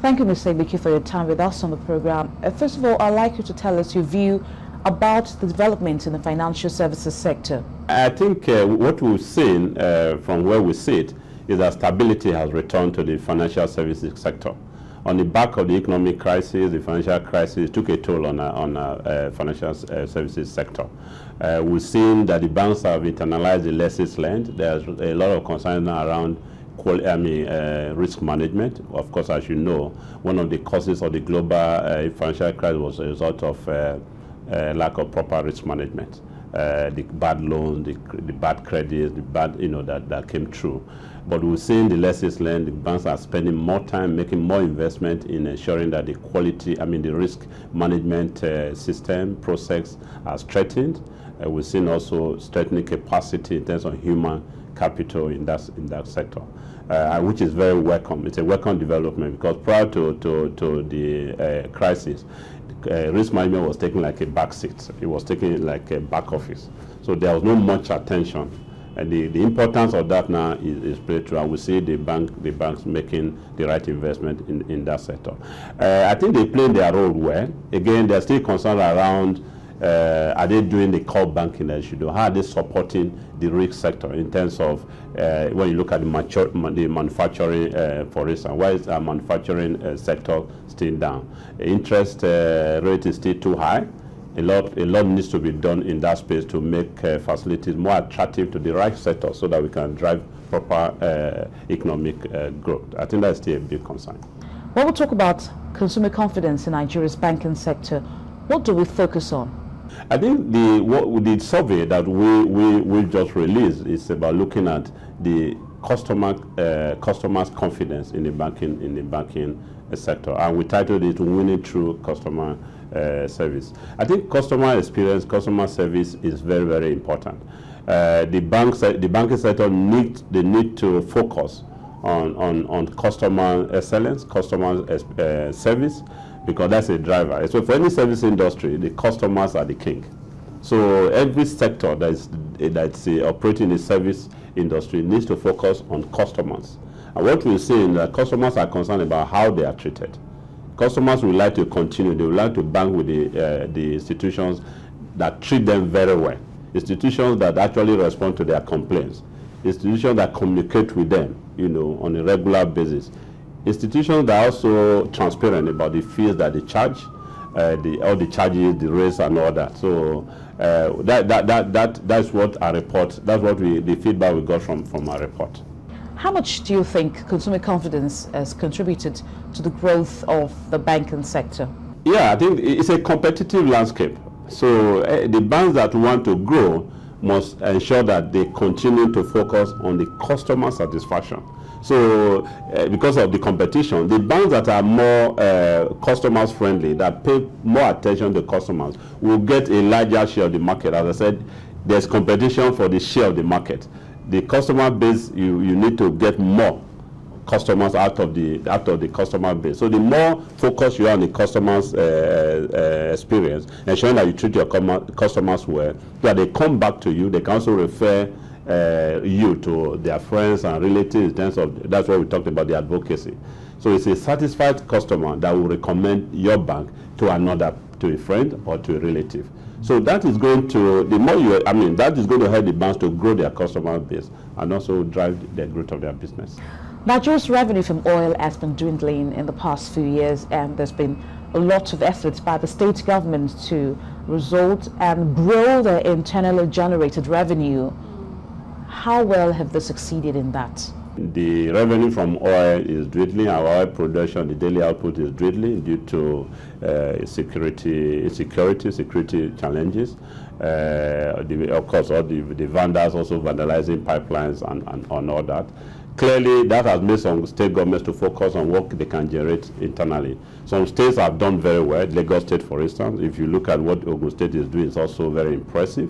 Thank you, Mr. Ibiki, for your time with us on the program. First of all, I'd like you to tell us your view about the development in the financial services sector. I think what we've seen from where we sit is that stability has returned to the financial services sector. On the back of the economic crisis, the financial crisis took a toll on our financial services sector. We've seen that the banks have internalized the lessons learned. There's a lot of concern now around risk management. Of course, as you know, one of the causes of the global financial crisis was a result of lack of proper risk management. The bad loans, the bad credits, the bad, that came through. But we've seen the lessons learned. The banks are spending more time, making more investment in ensuring that the quality, the risk management system, process are strengthened. We've seen also strengthening capacity in terms of human capital in that sector, which is very welcome. It's a welcome development because prior to the crisis, risk management was taken like a back seat. It was taken like a back office. So there was not much attention. And the importance of that now is played through, and we see the banks making the right investment in that sector. I think they play their role well. Again, there's still concern around are they doing the core banking as you do? How are they supporting the risk sector in terms of when you look at the manufacturing, for instance, why is our manufacturing sector still down? Interest rate is still too high. A lot needs to be done in that space to make facilities more attractive to the right sector so that we can drive proper economic growth. I think that's still a big concern. When we talk about consumer confidence in Nigeria's banking sector, what do we focus on? I think the survey that we just released is about looking at the customers' confidence in the banking sector, and we titled it "Winning Through Customer Service." I think customer experience, customer service is very, very important. The banking sector need to focus on customer excellence, customer service, because that's a driver. So for any service industry, the customers are the king. So every sector that's operating in the service industry needs to focus on customers. And what we're seeing is that customers are concerned about how they are treated. Customers would like to continue. They would like to bank with the institutions that treat them very well, institutions that actually respond to their complaints, institutions that communicate with them, on a regular basis. Institutions that are also transparent about the fees that they charge, all the charges, the rates, and all that. So that's what our report. That's what the feedback we got from our report. How much do you think consumer confidence has contributed to the growth of the banking sector? Yeah, I think it's a competitive landscape. So the banks that want to grow must ensure that they continue to focus on the customer satisfaction. So because of the competition, the banks that are more customers friendly, that pay more attention to customers, will get a larger share of the market. As I said, there's competition for the share of the market. The customer base, you need to get more customers out of the customer base. So the more focus you are on the customer's experience, ensuring that you treat your customers well, so that they come back to you. They can also refer you to their friends and relatives in terms of, that's what we talked about, the advocacy. So it's a satisfied customer that will recommend your bank to another, to a friend or to a relative. So that is going to, that is going to help the banks to grow their customer base and also drive the growth of their business. Nigeria's revenue from oil has been dwindling in the past few years, and there's been a lot of efforts by the state government to result and grow their internally generated revenue. How well have they succeeded in that? The revenue from oil is dwindling. Our oil production, the daily output is dwindling due to security challenges. Of course, all the vandals also vandalizing pipelines and all that. Clearly, that has made some state governments to focus on what they can generate internally. Some states have done very well. Lagos State, for instance, if you look at what Ogun State is doing, it's also very impressive.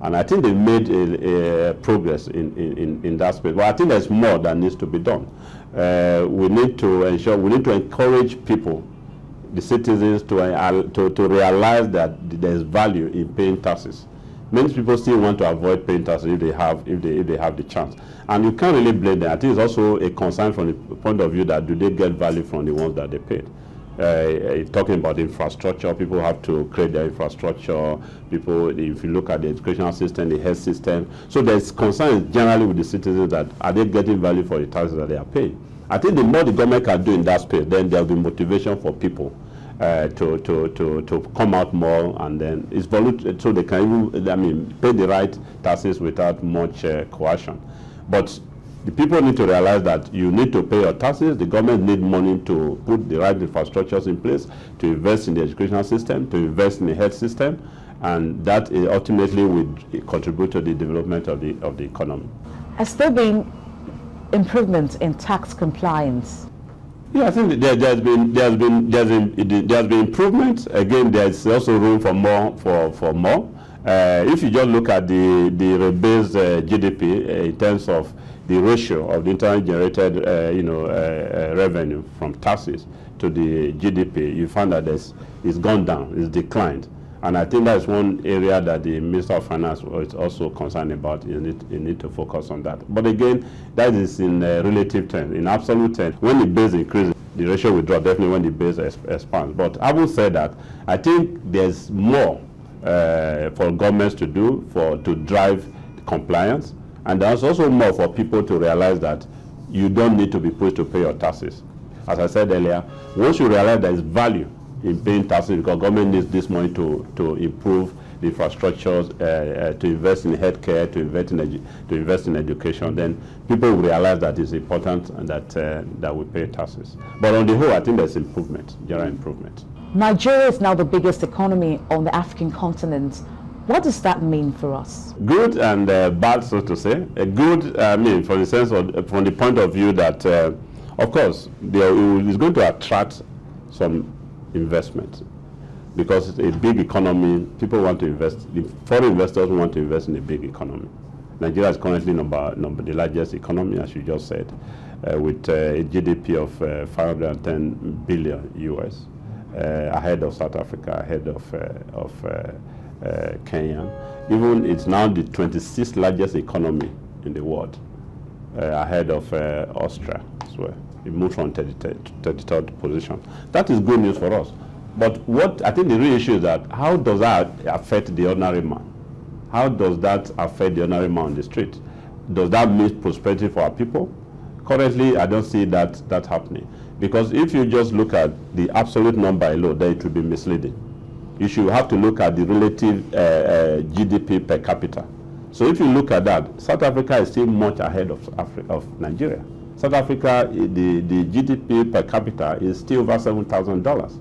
And I think they've made a progress in that space. But I think there's more that needs to be done. We need to encourage people, the citizens, to realize that there's value in paying taxes. many people still want to avoid paying taxes if they have the chance. And you can't really blame them. I think it's also a concern from the point of view that do they get value from the ones that they paid. Talking about infrastructure, people have to create their infrastructure. People, if you look at the educational system, the health system, so there's concern generally with the citizens that are they getting value for the taxes that they are paying. I think the more the government can do in that space, then there will be motivation for people to come out more, and then it's voluntary, so they can even, pay the right taxes without much coercion. But the people need to realize that you need to pay your taxes. The government needs money to put the right infrastructures in place, to invest in the educational system, to invest in the health system, and that ultimately will contribute to the development of the economy. Has there been improvements in tax compliance? Yeah, I think there's been improvement. Again, there's also room for more. If you just look at the rebased GDP in terms of the ratio of the internally generated revenue from taxes to the GDP, you find that it's gone down, it's declined. And I think that's one area that the Minister of Finance is also concerned about. You need to focus on that. But again, that is in relative terms. In absolute terms, when the base increases, the ratio will drop definitely when the base expands. But having said that, I think there's more for governments to do to drive compliance. And there's also more for people to realize that you don't need to be pushed to pay your taxes. As I said earlier, once you realize there is value in paying taxes, because government needs this money to improve the infrastructures, to invest in healthcare, to invest in education, then people will realize that it's important and that we pay taxes. But on the whole, I think there's improvement, general improvement. Nigeria is now the biggest economy on the African continent. What does that mean for us? Good and bad, so to say. Good, from the sense of, from the point of view that, of course, it's going to attract some investment, because it's a big economy. People want to invest. The foreign investors want to invest in a big economy. Nigeria is currently the largest economy, as you just said, with a GDP of 510 billion US, ahead of South Africa, ahead of Kenya. Even it's now the 26th largest economy in the world, ahead of Austria as well. It moved from 33rd position. That is good news for us. But what I think the real issue is that how does that affect the ordinary man? How does that affect the ordinary man on the street? Does that mean prosperity for our people? Currently, I don't see that happening. Because if you just look at the absolute number alone, then it will be misleading. You should have to look at the relative GDP per capita. So if you look at that, South Africa is still much ahead of Nigeria. South Africa, the GDP per capita is still over $7,000,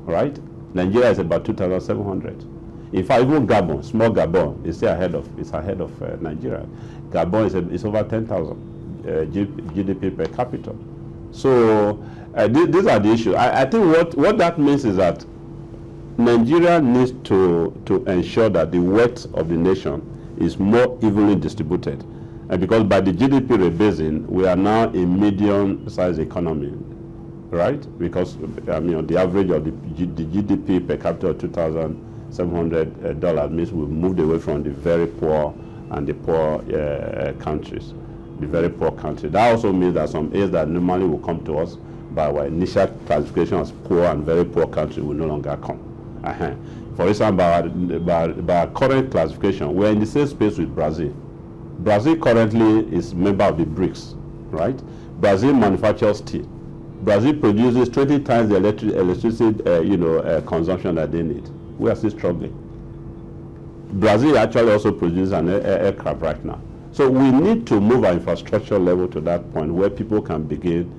right? Nigeria is about 2,700. In fact, even Gabon, small Gabon, is still ahead of Nigeria. Gabon is over 10,000 GDP per capita. So these are the issues. I think what that means is that Nigeria needs to ensure that the wealth of the nation is more evenly distributed. And because by the GDP rebasing, we are now a medium-sized economy, right? Because the average of the GDP per capita of $2,700 means we've moved away from the very poor and the poor countries, the very poor countries. That also means that some areas that normally will come to us by our initial classification as poor and very poor countries will no longer come. For instance, by our current classification, we're in the same space with Brazil. Brazil currently is a member of the BRICS, right? Brazil manufactures steel. Brazil produces 20 times the electricity consumption that they need. We are still struggling. Brazil actually also produces an aircraft right now. So we need to move our infrastructure level to that point where people can begin,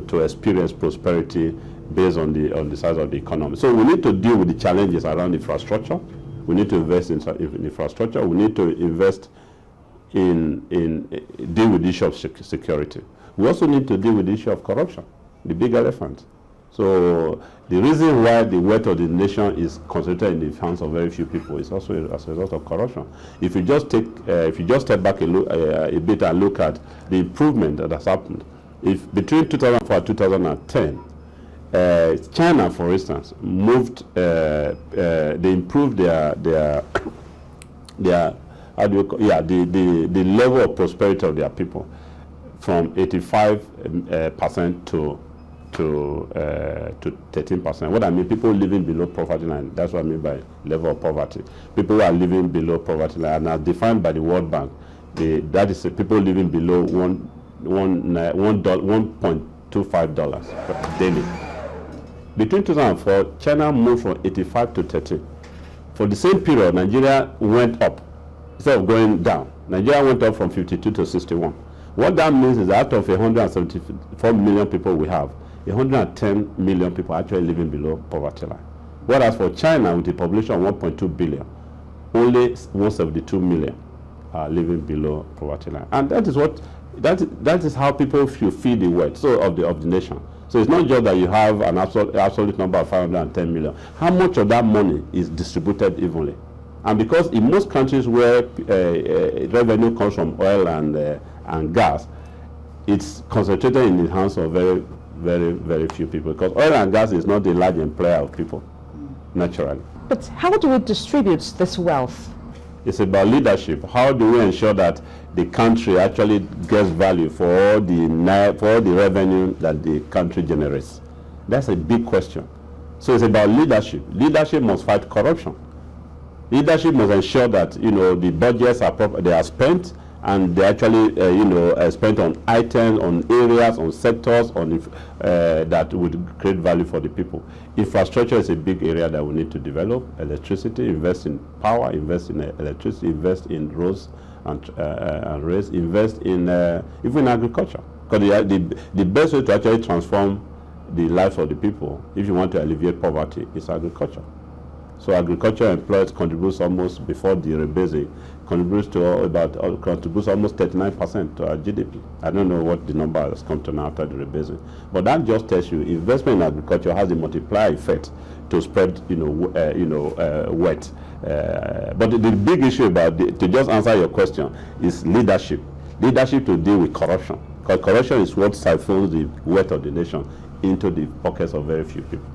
to experience prosperity based on the size of the economy. So we need to deal with the challenges around infrastructure. We need to invest in infrastructure. We need to invest in deal with the issue of security. We also need to deal with the issue of corruption, the big elephant. So the reason why the wealth of the nation is concentrated in the hands of very few people is also as a result of corruption. If you just step back a bit and look at the improvement that has happened, if between 2004 and 2010, China, for instance, they improved their their, how do you call, yeah, the level of prosperity of their people from 85% to 13%. What I mean, people living below poverty line. That's what I mean by level of poverty. People who are living below poverty line, and as defined by the World Bank, that is people living below $1.25 daily. Between 2004, China moved from 85 to 13. For the same period, Nigeria went up instead of going down. Nigeria went up from 52 to 61. What that means is that out of 174 million people we have, 110 million people are actually living below poverty line. Whereas for China, with a population of 1.2 billion, only 172 million are living below poverty line. And that is what that is how people feed the wealth of the nation. So it's not just that you have an absolute number of 510 million. How much of that money is distributed evenly? And because in most countries where revenue comes from oil and gas, it's concentrated in the hands of very, very, very few people. Because oil and gas is not a large employer of people, naturally. But how do we distribute this wealth? It's about leadership. How do we ensure that the country actually gets value for all the revenue that the country generates? That's a big question. So it's about leadership. Leadership must fight corruption. Leadership must ensure that the budgets are proper, they are spent, and they actually spent on items, on areas, on sectors, that would create value for the people. Infrastructure is a big area that we need to develop. Electricity, invest in power, invest in electricity, invest in roads and rails, invest in even agriculture. Because the best way to actually transform the lives of the people, if you want to alleviate poverty, is agriculture. So agriculture employers contributes almost, before the rebasing, contributes almost 39% to our GDP. I don't know what the number has come to now after the rebasing, but that just tells you investment in agriculture has a multiplier effect to spread, wealth. But the big issue to just answer your question, is leadership. Leadership to deal with corruption, because corruption is what siphons the wealth of the nation into the pockets of very few people.